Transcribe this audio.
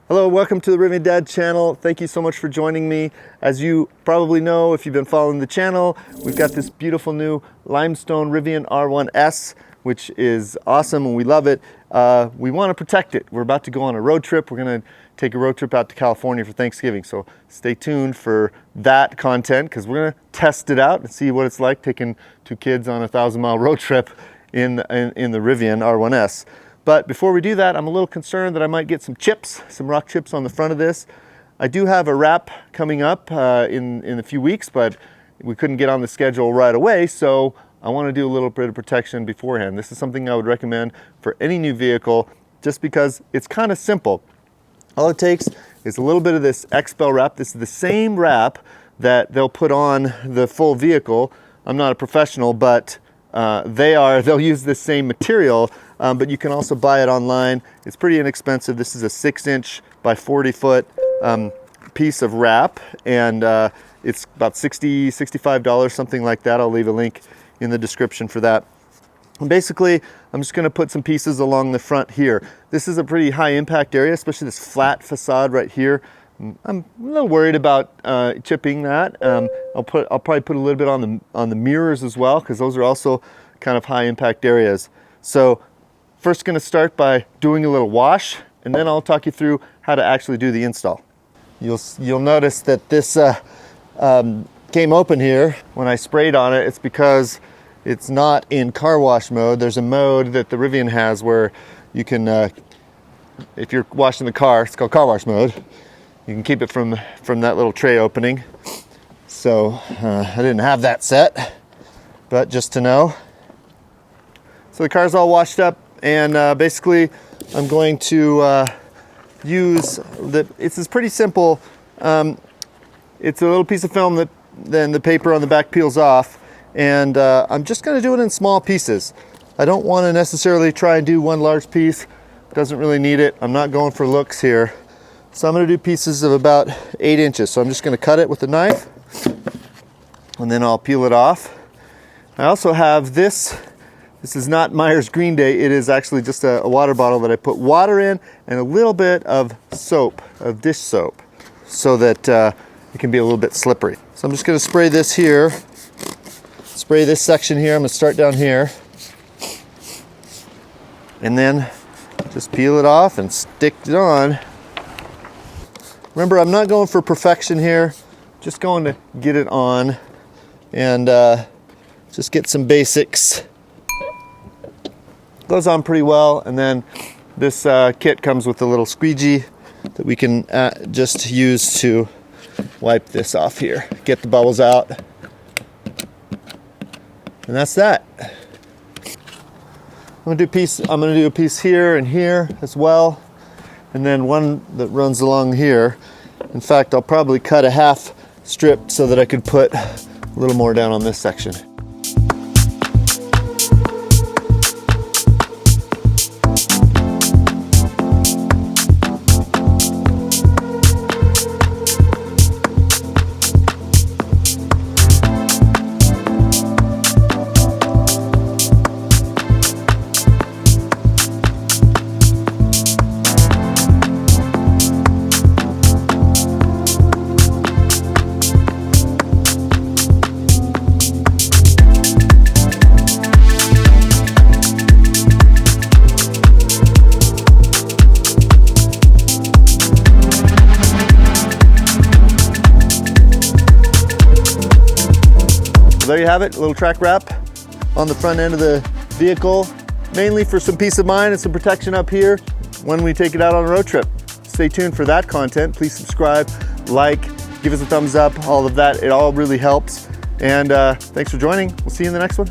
Hello, welcome to the Rivian Dad channel. Thank you so much for joining me. As you probably know, if you've been following the channel, we've got this beautiful new limestone Rivian R1S, which is awesome and we love it. We want to protect it. We're about to go on a road trip. We're going to take a road trip out to California for Thanksgiving. So stay tuned for that content because we're going to test it out and see what it's like taking two kids on a 1,000-mile road trip in the Rivian R1S. But before we do that, I'm a little concerned that I might get some chips, some rock chips on the front of this. I do have a wrap coming up in a few weeks, but we couldn't get on the schedule right away, so I want to do a little bit of protection beforehand. This is something I would recommend for any new vehicle just because it's kind of simple. All it takes is a little bit of this X-Bell wrap. This is the same wrap that they'll put on the full vehicle. I'm not a professional, but they'll use the same material, but you can also buy it online. It's pretty inexpensive. This is a 6-inch by 40-foot piece of wrap, and it's about $65, something like that. I'll leave a link in the description for that. And basically, I'm just gonna put some pieces along the front here. This is a pretty high impact area, especially this flat facade right here. I'm a little worried about chipping that. I'll probably put a little bit on the mirrors as well, because those are also kind of high impact areas. So first going to start by doing a little wash, and then I'll talk you through how to actually do the install. You'll notice that this came open here when I sprayed on it. It's because it's not in car wash mode. There's a mode that the Rivian has where you can, if you're washing the car, it's called car wash mode. You can keep it from that little tray opening. So I didn't have that set, but just to know. So the car's all washed up, and basically I'm going to use it's pretty simple. It's a little piece of film that then the paper on the back peels off, and I'm just going to do it in small pieces. I don't want to necessarily try and do one large piece. Doesn't really need it. I'm not going for looks here. So I'm going to do pieces of about 8 inches. So I'm just going to cut it with a knife, and then I'll peel it off. I also have this. This is not Myers Green Day. It is actually just a water bottle that I put water in and a little bit of soap, of dish soap, so that it can be a little bit slippery. So I'm just going to spray this here. Spray this section here. I'm going to start down here. And then just peel it off and stick it on. Remember, I'm not going for perfection here, just going to get it on and just get some basics. Goes on pretty well, and then this kit comes with a little squeegee that we can just use to wipe this off here, get the bubbles out, and that's that. I'm gonna do a piece here and here as well, and then one that runs along here. In fact, I'll probably cut a half strip so that I could put a little more down on this section. There you have it, a little track wrap on the front end of the vehicle, mainly for some peace of mind and some protection up here when we take it out on a road trip. Stay tuned for that content. Please subscribe, like, give us a thumbs up, all of that. It all really helps. And thanks for joining. We'll see you in the next one.